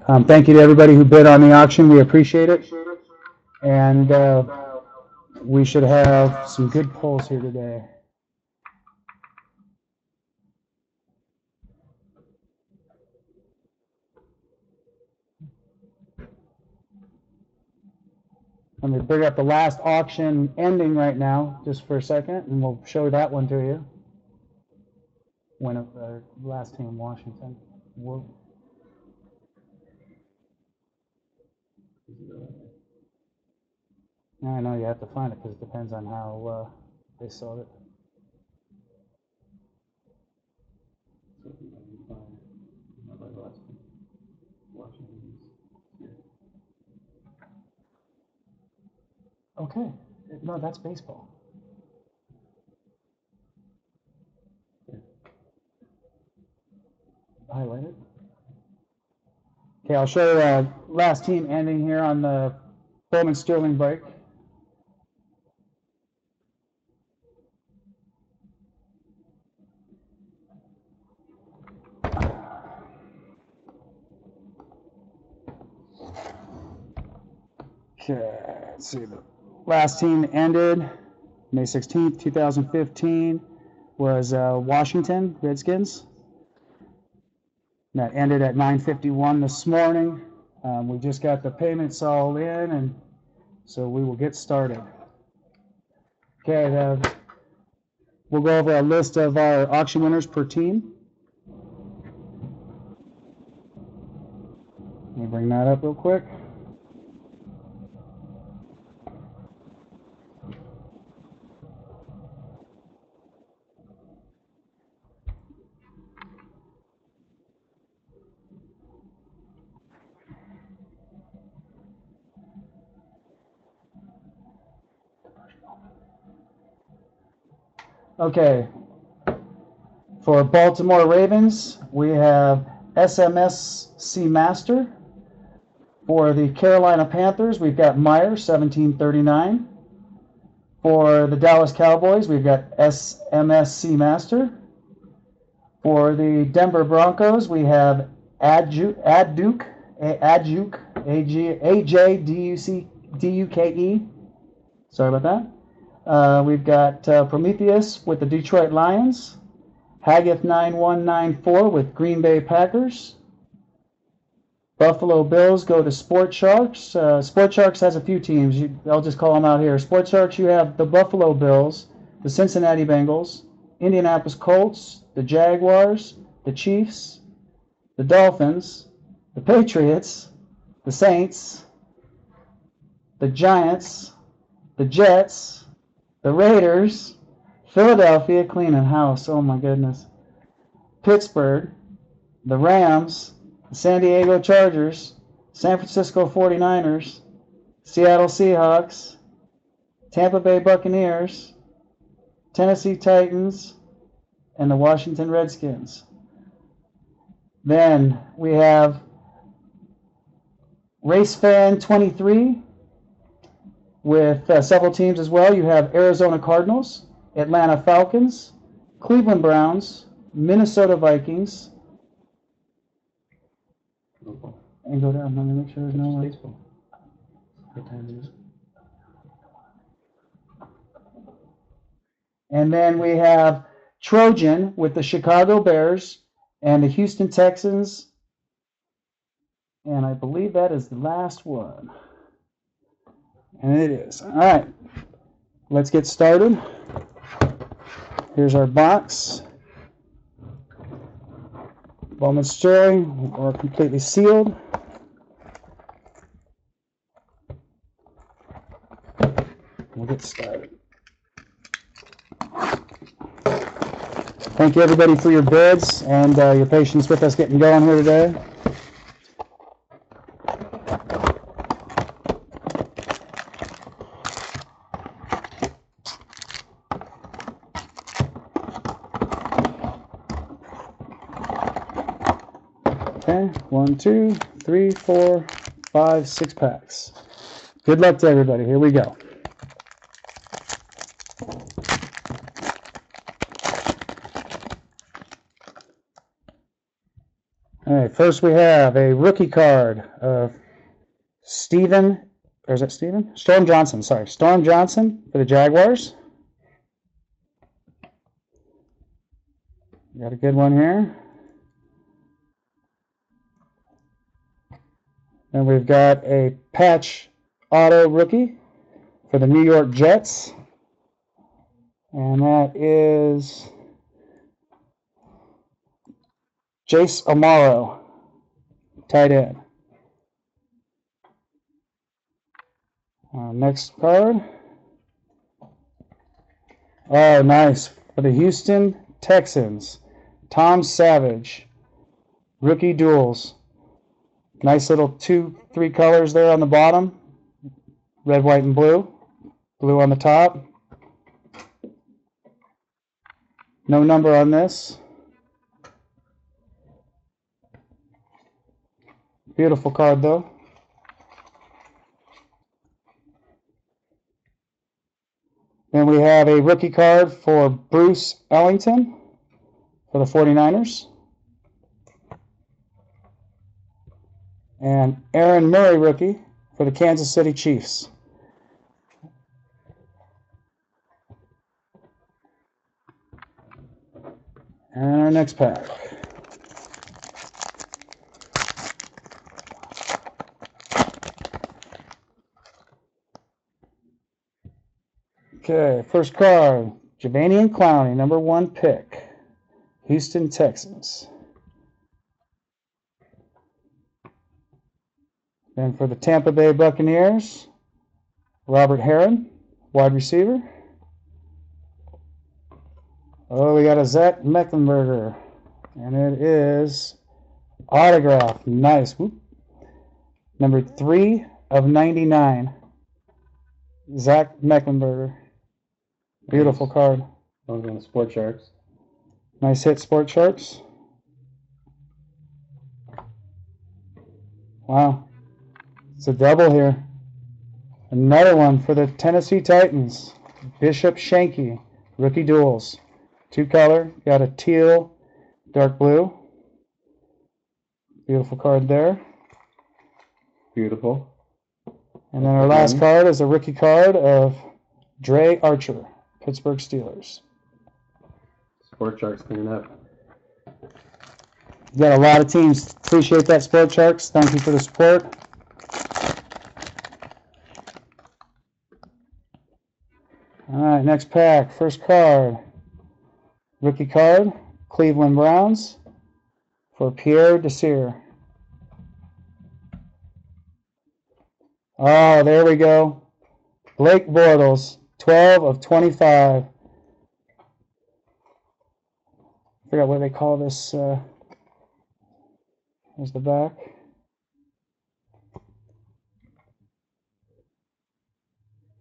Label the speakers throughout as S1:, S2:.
S1: Thank you to everybody who bid on the auction. We appreciate it. And we should have some good pulls here today. Let me bring up the last auction ending right now, just for a second, and we'll show that one to you. When last team, Washington. I know you have to find it because it depends on how they sold it. Okay, no, that's baseball. Highlight it. Okay, I'll show you last team ending here on the Bowman Sterling break. Okay, let's see. The last team ended May 16th, 2015 was Washington Redskins. That ended at 9:51 this morning. We just got the payments all in, and so we will get started. Okay, we'll go over a list of our auction winners per team. Let me bring that up real quick. Okay, for Baltimore Ravens, we have SMSC Master. For the Carolina Panthers, we've got Meyer, 1739. For the Dallas Cowboys, we've got SMSC Master. For the Denver Broncos, we have Adjuke, AJDUKE. Sorry about that. We've got Prometheus with the Detroit Lions, Haggith 9194 with Green Bay Packers. Buffalo Bills go to Sport Sharks. Sport Sharks has a few teams. I'll just call them out here. Sport Sharks, you have the Buffalo Bills, the Cincinnati Bengals, Indianapolis Colts, the Jaguars, the Chiefs, the Dolphins, the Patriots, the Saints, the Giants, the Jets, the Raiders, Philadelphia, cleaning house, oh my goodness, Pittsburgh, the Rams, the San Diego Chargers, San Francisco 49ers, Seattle Seahawks, Tampa Bay Buccaneers, Tennessee Titans, and the Washington Redskins. Then we have Race Fan 23 with several teams as well. You have Arizona Cardinals, Atlanta Falcons, Cleveland Browns, Minnesota Vikings. And go down. Let me make sure there's no one. What time is it? And then we have Trojan with the Chicago Bears and the Houston Texans. And I believe that is the last one. And it is. All right. Let's get started. Here's our box. Bowman Sterling are completely sealed. We'll get started. Thank you everybody for your bids and your patience with us getting going here today. Okay, 1, 2, 3, 4, 5, 6 packs. Good luck to everybody. Here we go. All right, first we have a rookie card of Steven, or is it Steven? Storm Johnson, sorry. Storm Johnson for the Jaguars. Got a good one here. And we've got a patch auto rookie for the New York Jets. And that is Jace Amaro, tight end. Next card. Oh, nice. For the Houston Texans, Tom Savage, rookie duels. Nice little 2-3 colors there on the bottom. Red, white, and blue. Blue on the top. No number on this. Beautiful card though. Then we have a rookie card for Bruce Ellington for the 49ers. And Aaron Murray rookie for the Kansas City Chiefs. And our next pack. Okay, first card, Javanian Clowney, number 1 pick, Houston Texans. Then for the Tampa Bay Buccaneers, Robert Herron, wide receiver. Oh, we got a Zach Mecklenburger, and it is autograph. Nice. Whoop. Number 3 of 99, Zach Mecklenburger. Beautiful card.
S2: I'm going to Sport Sharks.
S1: Nice hit, Sport Sharks. Wow. It's a double here. Another one for the Tennessee Titans. Bishop Shanky, rookie duels. 2-color. Got a teal, dark blue. Beautiful card there.
S2: Beautiful.
S1: And then our last card is a rookie card of Dre Archer, Pittsburgh Steelers.
S2: Sport Sharks cleaning up.
S1: You got a lot of teams. Appreciate that, Sport Sharks. Thank you for the support. All right, next pack. First card. Rookie card, Cleveland Browns for Pierre Desir. Oh, there we go. Blake Bortles, 12 of 25. I forgot what they call this. There's the back.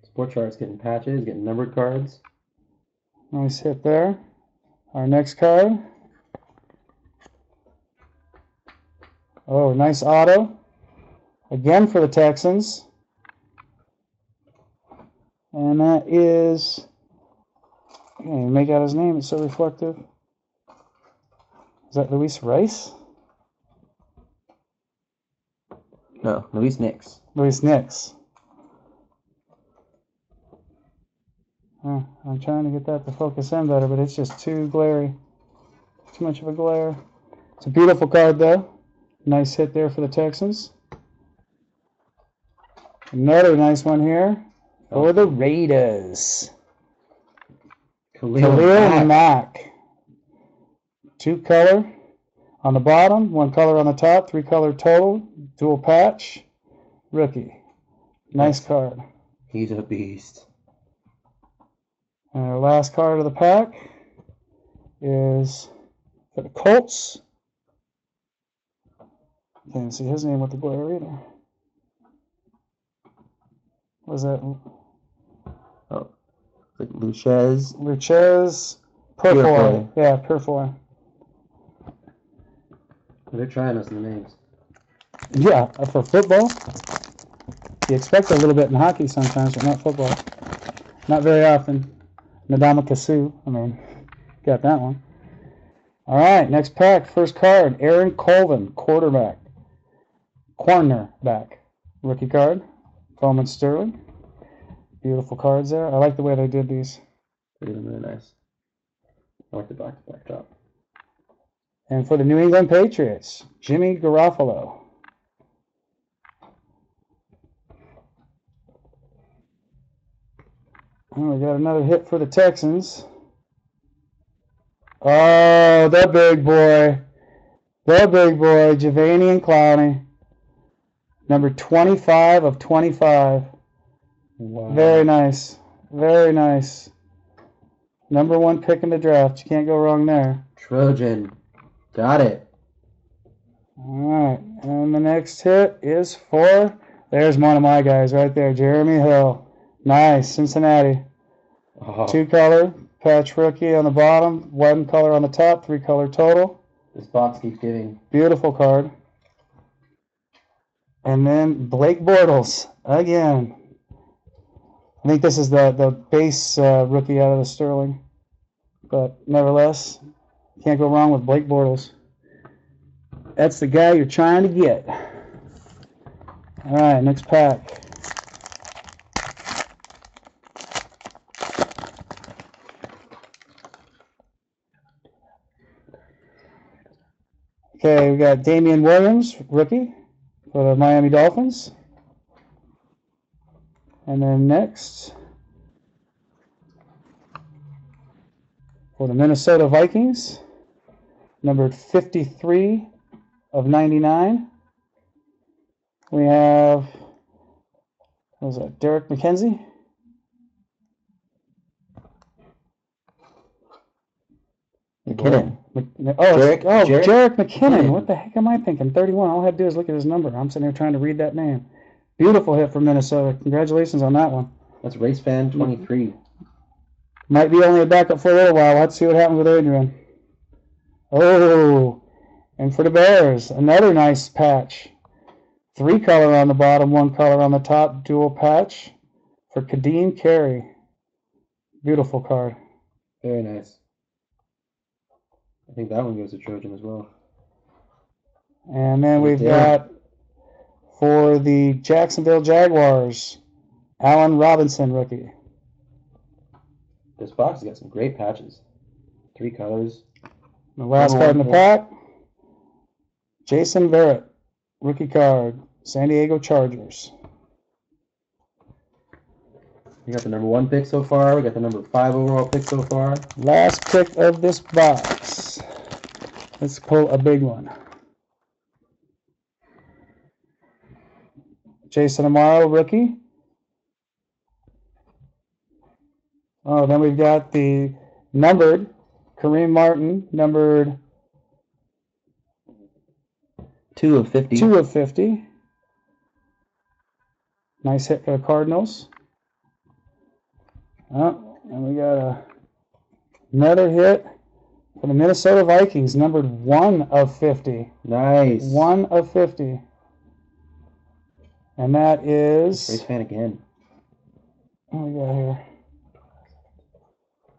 S2: Sport Sharks getting patches, getting numbered cards.
S1: Nice hit there. Our next card. Oh, nice auto. Again for the Texans. And that is, I can't even make out his name, it's so reflective. Is that Luis Rice?
S2: No, Luis Nix.
S1: Luis Nix. I'm trying to get that to focus in better, but it's just too glary. Too much of a glare. It's a beautiful card, though. Nice hit there for the Texans. Another nice one here for the Raiders. Khalil Mack. 2-color on the bottom, 1 color on the top, 3-color total, dual patch, rookie. Nice card.
S2: He's a beast.
S1: And our last card of the pack is for the Colts. Can't see his name with the glare either. What is that?
S2: Oh, like Luchez.
S1: Purfoy. Yeah, Purfoy.
S2: They're trying us in the names.
S1: Yeah, for football. You expect a little bit in hockey sometimes, but not football. Not very often. Nadama Kasu, got that one. All right, next pack, first card, Aaron Colvin, cornerback, rookie card, Bowman Sterling. Beautiful cards there. I like the way they did these.
S2: Really nice. I like the back-to-back drop.
S1: And for the New England Patriots, Jimmy Garoppolo. Oh, we got another hit for the Texans. Oh, the big boy. Javanian Clowney. Number 25 of 25.
S2: Wow.
S1: Very nice. Very nice. Number 1 pick in the draft. You can't go wrong there.
S2: Trojan. Got it.
S1: All right. And the next hit is for, there's one of my guys right there, Jeremy Hill. Nice. Cincinnati.
S2: Oh,
S1: 2-color patch rookie on the bottom, 1 color on the top, 3-color total.
S2: this box keeps giving.
S1: Beautiful card. And then Blake Bortles again. I think this is the base rookie out of the Sterling. But nevertheless, can't go wrong with Blake Bortles. That's the guy you're trying to get. All right, next pack. Okay, we got Damian Williams, rookie for the Miami Dolphins. And then next, for the Minnesota Vikings, numbered 53 of 99. We have, what was that, Derek McKenzie?
S2: McKinnon.
S1: Jarek McKinnon.
S2: McKinnon.
S1: What the heck am I thinking? 31. All I have to do is look at his number. I'm sitting here trying to read that name. Beautiful hit from Minnesota. Congratulations on that one.
S2: That's Race Fan 23.
S1: Might be only a backup for a little while. Let's see what happens with Adrian. Oh, and for the Bears, another nice patch. 3-color on the bottom, 1 color on the top, dual patch for Kadeem Carey. Beautiful card.
S2: Very nice. I think that one goes to Trojan as well.
S1: And then we've got, for the Jacksonville Jaguars, Allen Robinson, rookie.
S2: This box has got some great patches. 3 colors.
S1: The last card in the pack, Jason Verrett, rookie card, San Diego Chargers.
S2: We got the number 1 pick so far. We got the number 5 overall pick so far.
S1: Last pick of this box. Let's pull a big one. Jason Amaro, rookie. Oh, then we've got the numbered Kareem Martin, numbered
S2: 2 of 50.
S1: 2 of 50. Nice hit for the Cardinals. Oh, and we got another hit for the Minnesota Vikings, numbered 1 of 50.
S2: Nice.
S1: 1 of 50. And that is...
S2: Race Fan again.
S1: What do we got here?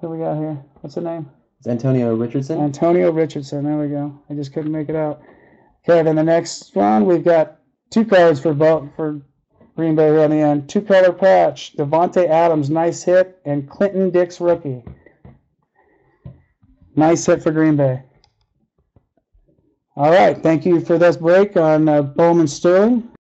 S1: What do we got here? What's the name?
S2: It's Antonio Richardson.
S1: Antonio Richardson. There we go. I just couldn't make it out. Okay, then the next one, we've got 2 cards for Green Bay here on the end. 2-color patch. Devontae Adams, nice hit. And Clinton Dix, rookie. Nice hit for Green Bay. All right, thank you for this break on Bowman Sterling.